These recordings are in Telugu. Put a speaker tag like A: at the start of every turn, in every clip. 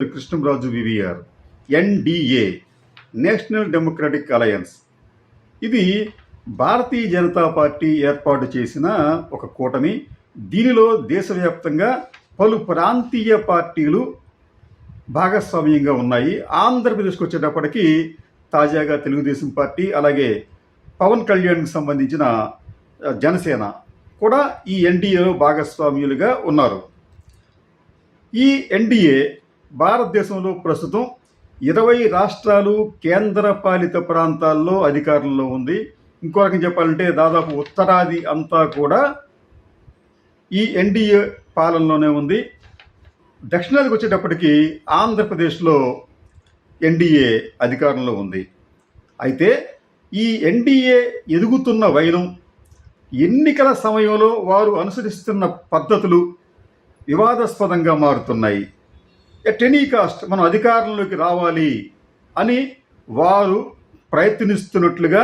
A: Krishnamraju VVR NDA national democratic alliance ఇది భారతీయ జనతా పార్టీ ఏర్పాటు చేసిన ఒక కూటమి. దీనిలో దేశవ్యాప్తంగా పలు ప్రాంతీయ పార్టీలు భాగస్వామ్యంగా ఉన్నాయి. ఆంధ్రప్రదేశ్కి వచ్చేటప్పటికి తాజాగా తెలుగుదేశం పార్టీ, అలాగే పవన్ కళ్యాణ్కి సంబంధించిన జనసేన కూడా ఈ ఎన్డీఏలో భాగస్వామ్యులుగా ఉన్నారు. ఈ ఎన్డీఏ భారతదేశంలో ప్రస్తుతం 20 రాష్ట్రాలు, కేంద్ర పాలిత ప్రాంతాల్లో అధికారంలో ఉంది. ఇంకో రకం చెప్పాలంటే దాదాపు ఉత్తరాది అంతా కూడా ఈ ఎన్డీఏ పాలనలోనే ఉంది. దక్షిణాదికి వచ్చేటప్పటికి ఆంధ్రప్రదేశ్లో ఎన్డీఏ అధికారంలో ఉంది. అయితే ఈ ఎన్డీఏ ఎదుగుతున్న వైనం, ఎన్నికల సమయంలో వారు అనుసరిస్తున్న పద్ధతులు వివాదాస్పదంగా మారుతున్నాయి. ఎట్ ఎనీ కాస్ట్ మనం అధికారంలోకి రావాలి అని వారు ప్రయత్నిస్తున్నట్లుగా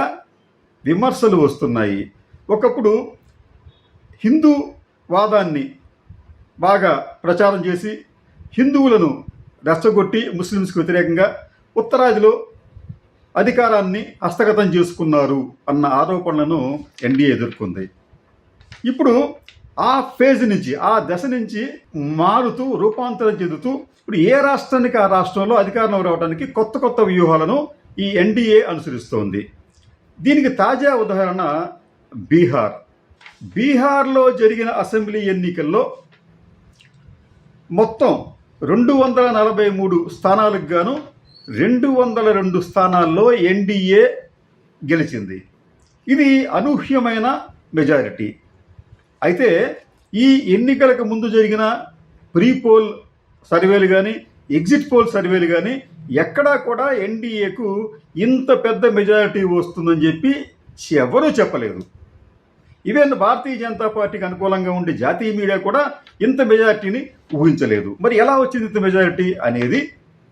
A: విమర్శలు వస్తున్నాయి. ఒకప్పుడు హిందూ వాదాన్ని బాగా ప్రచారం చేసి హిందువులను రెచ్చగొట్టి ముస్లిమ్స్కి వ్యతిరేకంగా ఉత్తరాదిలో అధికారాన్ని హస్తగతం చేసుకున్నారు అన్న ఆరోపణలను ఎన్డీఏ ఎదుర్కొంది. ఇప్పుడు ఆ ఫేజ్ నుంచి, ఆ దశ నుంచి మారుతూ రూపాంతరం చెందుతూ ఇప్పుడు ఏ రాష్ట్రానికి ఆ రాష్ట్రంలో అధికారంలో రావడానికి కొత్త కొత్త వ్యూహాలను ఈ ఎన్డీఏ అనుసరిస్తోంది. దీనికి తాజా ఉదాహరణ బీహార్. బీహార్లో జరిగిన అసెంబ్లీ ఎన్నికల్లో మొత్తం 243 స్థానాలకు గాను 202 స్థానాల్లో ఎన్డీఏ గెలిచింది. ఇది అనూహ్యమైన మెజారిటీ. అయితే ఈ ఎన్నికలకు ముందు జరిగిన ప్రీ పోల్ సర్వేలు కానీ, ఎగ్జిట్ పోల్ సర్వేలు కానీ ఎక్కడా కూడా ఎన్డీఏకు ఇంత పెద్ద మెజారిటీ వస్తుందని చెప్పి ఎవరూ చెప్పలేదు. ఈవెన్ భారతీయ జనతా పార్టీకి అనుకూలంగా ఉండే జాతీయ మీడియా కూడా ఇంత మెజారిటీని ఊహించలేదు. మరి ఎలా వచ్చింది ఇంత మెజారిటీ అనేది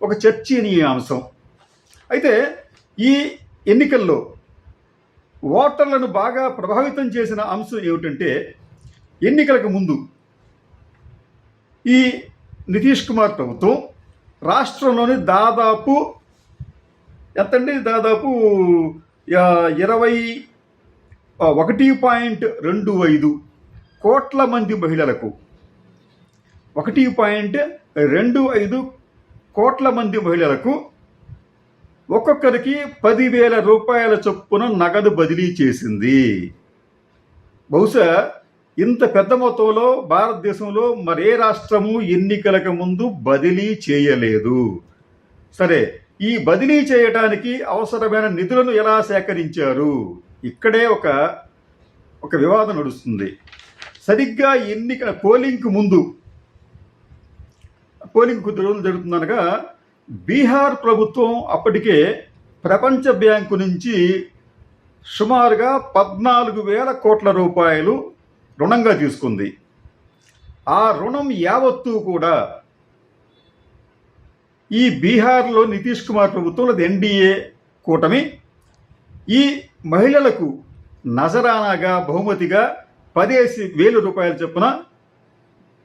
A: ఒక చర్చనీయ అంశం. అయితే ఈ ఎన్నికల్లో ఓటర్లను బాగా ప్రభావితం చేసిన అంశం ఏమిటంటే, ఎన్నికలకు ముందు ఈ నితీష్ కుమార్ ప్రభుత్వం రాష్ట్రంలోని దాదాపు 21.25 కోట్ల మంది మహిళలకు 1.25 కోట్ల మంది మహిళలకు ఒక్కొక్కరికి 10,000 రూపాయల చొప్పున నగదు బదిలీ చేసింది. బహుశా ఇంత పెద్ద మొత్తంలో భారతదేశంలో మరే రాష్ట్రము ఎన్నికలకు ముందు బదిలీ చేయలేదు. సరే, ఈ బదిలీ చేయడానికి అవసరమైన నిధులను ఎలా సేకరించారు? ఇక్కడే ఒక వివాదం నడుస్తుంది. సరిగ్గా పోలింగ్ కొద్ది రోజులు జరుగుతుందనగా బీహార్ ప్రభుత్వం అప్పటికే ప్రపంచ బ్యాంకు నుంచి సుమారుగా 14,000 కోట్ల రూపాయలు రుణంగా తీసుకుంది. ఆ రుణం యావత్తూ కూడా ఈ బీహార్లో నితీష్ కుమార్ ప్రభుత్వంలో ఎన్డీఏ కూటమి ఈ మహిళలకు నజరానాగా, బహుమతిగా 15,000 రూపాయల చొప్పున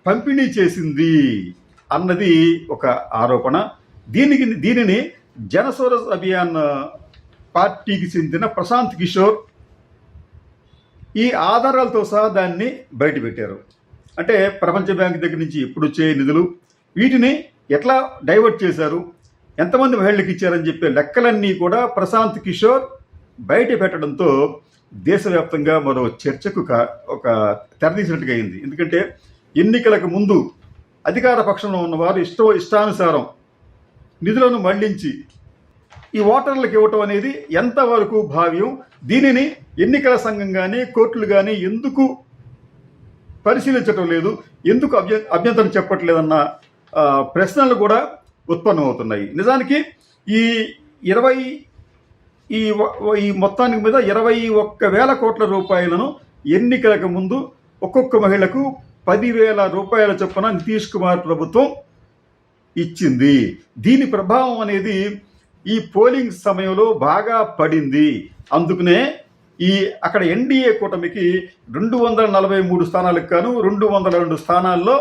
A: పంపిణీ చేసింది అన్నది ఒక ఆరోపణ. దీనిని జనస్వరజ్ అభియాన్ పార్టీకి చెందిన ప్రశాంత్ కిషోర్ ఈ ఆధారాలతో సహా దాన్ని బయటపెట్టారు. అంటే ప్రపంచ బ్యాంక్ దగ్గర నుంచి ఎప్పుడు వచ్చే నిధులు, వీటిని ఎట్లా డైవర్ట్ చేశారు, ఎంతమంది మహిళలకు ఇచ్చారని చెప్పే లెక్కలన్నీ కూడా ప్రశాంత్ కిషోర్ బయట పెట్టడంతో దేశవ్యాప్తంగా మరో చర్చకు ఒక తెరదీసినట్టుగా అయింది. ఎందుకంటే ఎన్నికలకు ముందు అధికార పక్షంలో ఉన్నవారు ఇష్టానుసారం నిధులను మళ్లించి ఈ ఓటర్లకు ఇవ్వటం అనేది ఎంతవరకు భావ్యం, దీనిని ఎన్నికల సంఘం కానీ, కోర్టులు కానీ ఎందుకు పరిశీలించటం లేదు, ఎందుకు అభ్యంతరం చెప్పట్లేదన్న ప్రశ్నలు కూడా ఉత్పన్నమవుతున్నాయి. నిజానికి ఈ మొత్తానికి మీద 21,000 కోట్ల రూపాయలను ఎన్నికలకు ముందు ఒక్కొక్క మహిళకు 10,000 రూపాయల చొప్పున నితీష్ కుమార్ ప్రభుత్వం ఇచ్చింది. దీని ప్రభావం అనేది ఈ పోలింగ్ సమయంలో బాగా పడింది. అందుకనే అక్కడ ఎన్డీఏ కూటమికి 243 స్థానాలకు గాను 202 స్థానాల్లో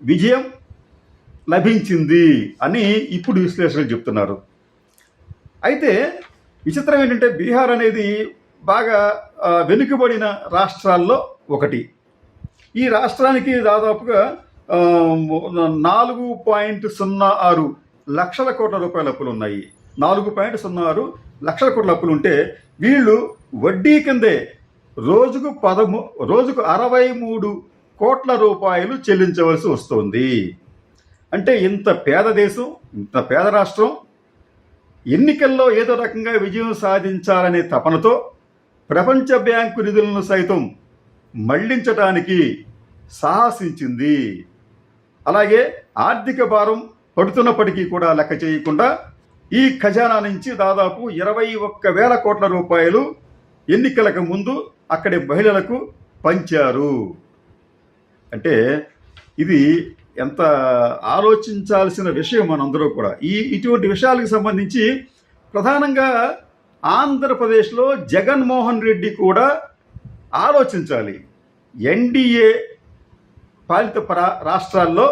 A: విజయం లభించింది అని ఇప్పుడు విశ్లేషకులు చెప్తున్నారు. అయితే విచిత్రం ఏంటంటే బీహార్ అనేది బాగా వెనుకబడిన రాష్ట్రాల్లో ఒకటి. ఈ రాష్ట్రానికి దాదాపుగా 4.06 లక్షల కోట్ల రూపాయల అప్పులు ఉన్నాయి. 4.06 లక్షల కోట్ల అప్పులు ఉంటే వీళ్ళు వడ్డీ కిందే రోజుకు 63 కోట్ల రూపాయలు చెల్లించవలసి వస్తుంది. అంటే ఇంత పేద దేశం, ఇంత పేద రాష్ట్రం ఎన్నికల్లో ఏదో రకంగా విజయం సాధించాలనే తపనతో ప్రపంచ బ్యాంకు నిధులను సైతం మళ్లించడానికి సాహసించింది. అలాగే ఆర్థిక భారం పడుతున్నప్పటికీ కూడా లెక్క చేయకుండా ఈ ఖజానా నుంచి దాదాపు 21,000 కోట్ల రూపాయలు ఎన్నికలకు ముందు అక్కడి మహిళలకు పంచారు. అంటే ఇది ఎంత ఆలోచించాల్సిన విషయం మనందరూ కూడా. ఇటువంటి విషయాలకు సంబంధించి ప్రధానంగా ఆంధ్రప్రదేశ్లో జగన్మోహన్ రెడ్డి కూడా ఆలోచించాలి. ఎన్డీఏ పాలిత రాష్ట్రాల్లో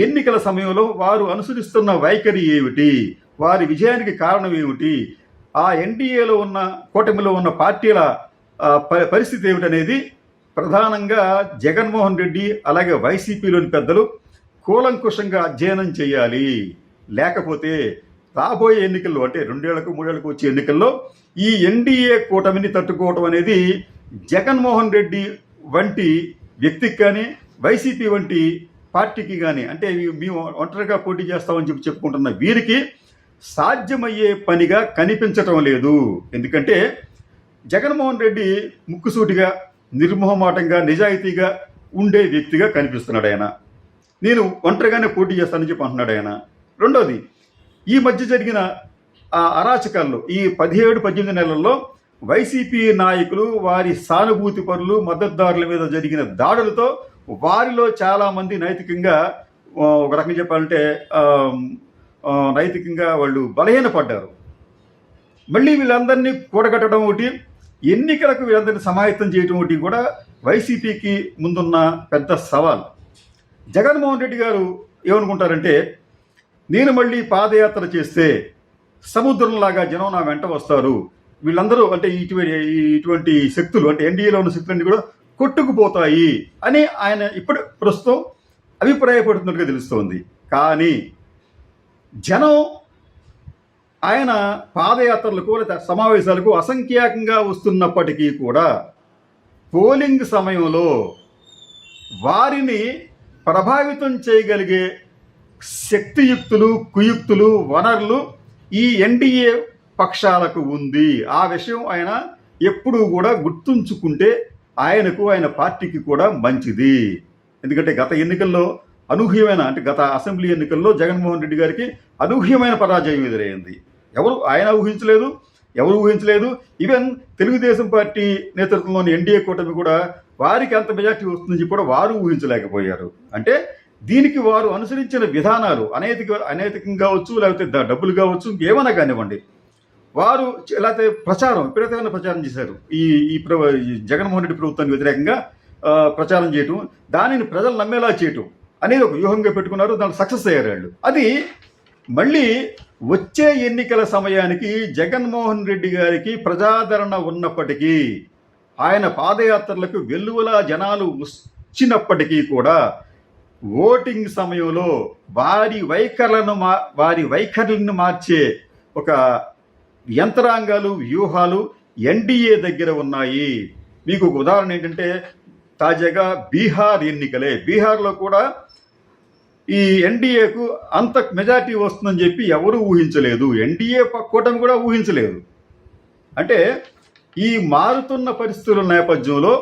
A: ఎన్నికల సమయంలో వారు అనుసరిస్తున్న వైఖరి ఏమిటి, వారి విజయానికి కారణం ఏమిటి, ఆ ఎన్డీఏలో ఉన్న కూటమిలో ఉన్న పార్టీల పరిస్థితి ఏమిటనేది ప్రధానంగా జగన్మోహన్ రెడ్డి అలాగే వైసీపీలోని పెద్దలు కూలంకుషంగా అధ్యయనం చేయాలి. లేకపోతే రాబోయే ఎన్నికల్లో అంటే 2 ఏళ్లకు 3 ఏళ్లకు వచ్చే ఎన్నికల్లో ఈ ఎన్డీఏ కూటమిని తట్టుకోవటం అనేది జగన్మోహన్ రెడ్డి వంటి వ్యక్తికి కానీ వైసీపీ వంటి పార్టీకి కానీ, అంటే మేము ఒంటరిగా పోటీ చేస్తామని చెప్పుకుంటున్న వీరికి సాధ్యమయ్యే పనిగా కనిపించటం లేదు. ఎందుకంటే జగన్మోహన్ రెడ్డి ముక్కుసూటిగా, నిర్మోహమాటంగా, నిజాయితీగా ఉండే వ్యక్తిగా కనిపిస్తున్నాడు ఆయన. నేను ఒంటరిగానే పోటీ చేస్తానని చెప్పి అంటున్నాడు ఆయన. రెండోది, ఈ మధ్య జరిగిన అరాచకాల్లో ఈ 17-18 నెలల్లో వైసీపీ నాయకులు, వారి సానుభూతి పరులు, మద్దతుదారుల మీద జరిగిన దాడులతో వారిలో చాలామంది నైతికంగా, ఒక రకంగా చెప్పాలంటే నైతికంగా వాళ్ళు బలహీనపడ్డారు. మళ్ళీ వీళ్ళందరినీ కూడగట్టడం ఒకటి, ఎన్నికలకు వీళ్ళందరినీ సమాయత్తం చేయడం ఒకటి కూడా వైసీపీకి ముందున్న పెద్ద సవాల్. జగన్మోహన్ రెడ్డి గారు ఏమనుకుంటారంటే, నేను మళ్ళీ పాదయాత్ర చేస్తే సముద్రంలాగా జనం నా వెంట వస్తారు, వీళ్ళందరూ అంటే ఇటువంటి శక్తులు అంటే ఎన్డీఏలో ఉన్న శక్తులన్నీ కూడా కొట్టుకుపోతాయి అని ఆయన ఇప్పుడు ప్రస్తుతం అభిప్రాయపడుతున్నట్టుగా తెలుస్తోంది. కానీ జనం ఆయన పాదయాత్రలకు లేదా సమావేశాలకు అసంఖ్యాకంగా వస్తున్నప్పటికీ కూడా పోలింగ్ సమయంలో వారిని ప్రభావితం చేయగలిగే శక్తియుక్తులు, కుయుక్తులు, వనరులు ఈ ఎన్డీఏ పక్షాలకు ఉంది. ఆ విషయం ఆయన ఎప్పుడూ కూడా గుర్తుంచుకుంటే ఆయనకు, ఆయన పార్టీకి కూడా మంచిది. ఎందుకంటే గత ఎన్నికల్లో అనూహ్యమైన, అంటే గత అసెంబ్లీ ఎన్నికల్లో జగన్మోహన్ రెడ్డి గారికి అనూహ్యమైన పరాజయం ఎదురైంది. ఆయన ఎవరు ఊహించలేదు. ఈవెన్ తెలుగుదేశం పార్టీ నేతృత్వంలోని ఎన్డీఏ కూటమి కూడా వారికి అంత మెజార్టీ వస్తుందని కూడా వారు ఊహించలేకపోయారు. అంటే దీనికి వారు అనుసరించిన విధానాలు అనైతికం కావచ్చు, లేకపోతే డబ్బులు కావచ్చు, ఏమైనా కానివ్వండి, వారు లేకపోతే విపరీతమైన ప్రచారం చేశారు. ఈ జగన్మోహన్ రెడ్డి ప్రభుత్వానికి వ్యతిరేకంగా ప్రచారం చేయటం, దానిని ప్రజలు నమ్మేలా చేయటం అనేది ఒక వ్యూహంగా పెట్టుకున్నారు. దాంట్లో సక్సెస్ అయ్యారు వాళ్ళు. అది మళ్ళీ వచ్చే ఎన్నికల సమయానికి జగన్మోహన్ రెడ్డి గారికి ప్రజాదరణ ఉన్నప్పటికీ, ఆయన పాదయాత్రలకు వెల్లువలా జనాలు వచ్చినప్పటికీ కూడా ఓటింగ్ సమయంలో వారి వైఖరులను మార్చే ఒక యంత్రాంగాలు, వ్యూహాలు ఎన్డీఏ దగ్గర ఉన్నాయి. మీకు ఒక ఉదాహరణ ఏంటంటే, తాజాగా బీహార్ ఎన్నికలే. బీహార్లో కూడా ఈ ఎన్డీఏకు అంత మెజార్టీ వస్తుందని చెప్పి ఎవరూ ఊహించలేదు. ఎన్డీఏ కూటమి కూడా ఊహించలేదు. అంటే ఈ మారుతున్న పరిస్థితుల నేపథ్యంలో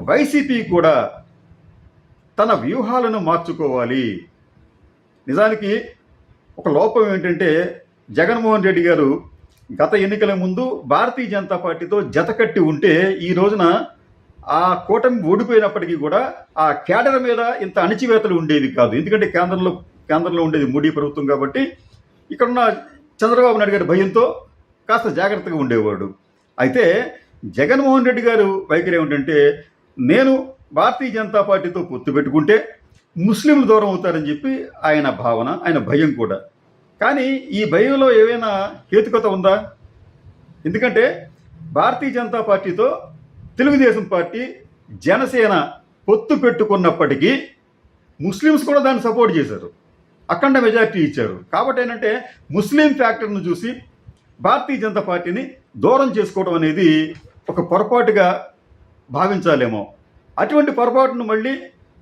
A: వైసీపీ కూడా తన వ్యూహాలను మార్చుకోవాలి. నిజానికి ఒక లోపం ఏంటంటే, జగన్మోహన్ రెడ్డి గారు గత ఎన్నికల ముందు భారతీయ జనతా పార్టీతో జతకట్టి ఉంటే ఈ రోజున ఆ కూటమి ఓడిపోయినప్పటికీ కూడా ఆ కేడర్ మీద ఇంత అణచివేతలు ఉండేవి కాదు. ఎందుకంటే కేంద్రంలో ఉండేది మోడీ ప్రభుత్వం కాబట్టి ఇక్కడున్న చంద్రబాబు నాయుడు గారి భయంతో కాస్త జాగ్రత్తగా ఉండేవాడు. అయితే జగన్మోహన్ రెడ్డి గారు వైఖరి ఏమిటంటే, నేను భారతీయ జనతా పార్టీతో పొత్తు పెట్టుకుంటే ముస్లింలు దూరం అవుతారని చెప్పి ఆయన భావన, ఆయన భయం కూడా. కానీ ఈ భయంలో ఏవైనా హేతుకత ఉందా? ఎందుకంటే భారతీయ జనతా పార్టీతో తెలుగుదేశం పార్టీ, జనసేన పొత్తు పెట్టుకున్నప్పటికీ ముస్లిమ్స్ కూడా దాన్ని సపోర్ట్ చేశారు, అఖండ మెజార్టీ ఇచ్చారు. కాబట్టి ఏంటంటే ముస్లిం ఫ్యాక్టర్ను చూసి భారతీయ జనతా పార్టీని దూరం చేసుకోవడం అనేది ఒక పొరపాటుగా భావించాలేమో. అటువంటి పొరపాటును మళ్ళీ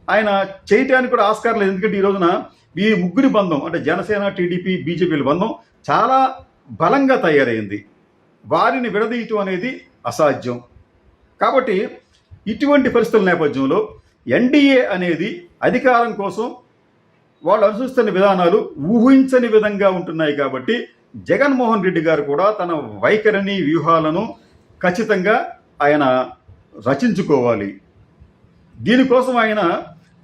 A: ఆయన చేయటానికి కూడా ఆస్కారం లేదు. ఎందుకంటే ఈ రోజున ఈ ముగ్గురి బంధం, అంటే జనసేన, టీడీపీ, బీజేపీల బంధం చాలా బలంగా తయారైంది. వారిని విడదీయటం అనేది అసాధ్యం. కాబట్టి ఇటువంటి పరిస్థితుల నేపథ్యంలో ఎన్డీఏ అనేది అధికారం కోసం వాళ్ళు అనుసరిస్తున్న విధానాలు ఊహించని విధంగా ఉంటున్నాయి. కాబట్టి జగన్మోహన్ రెడ్డి గారు కూడా తన వైఖరిని, వ్యూహాలను ఖచ్చితంగా ఆయన రచించుకోవాలి. దీనికోసం ఆయన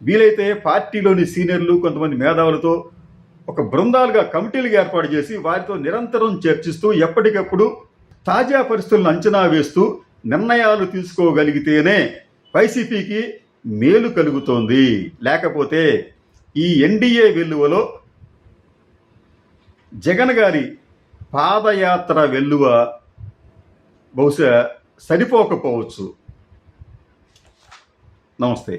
A: వీలైతే పార్టీలోని సీనియర్లు, కొంతమంది మేధావులతో ఒక బృందాలుగా, కమిటీలుగా ఏర్పాటు చేసి వారితో నిరంతరం చర్చిస్తూ ఎప్పటికప్పుడు తాజా పరిస్థితులను అంచనా వేస్తూ నిర్ణయాలు తీసుకోగలిగితేనే వైసీపీకి మేలు కలుగుతోంది. లేకపోతే ఈ ఎన్డీఏ వెల్లువలో జగన్ గారి పాదయాత్ర వెల్లువ బహుశా సరిపోకపోవచ్చు. నమస్తే.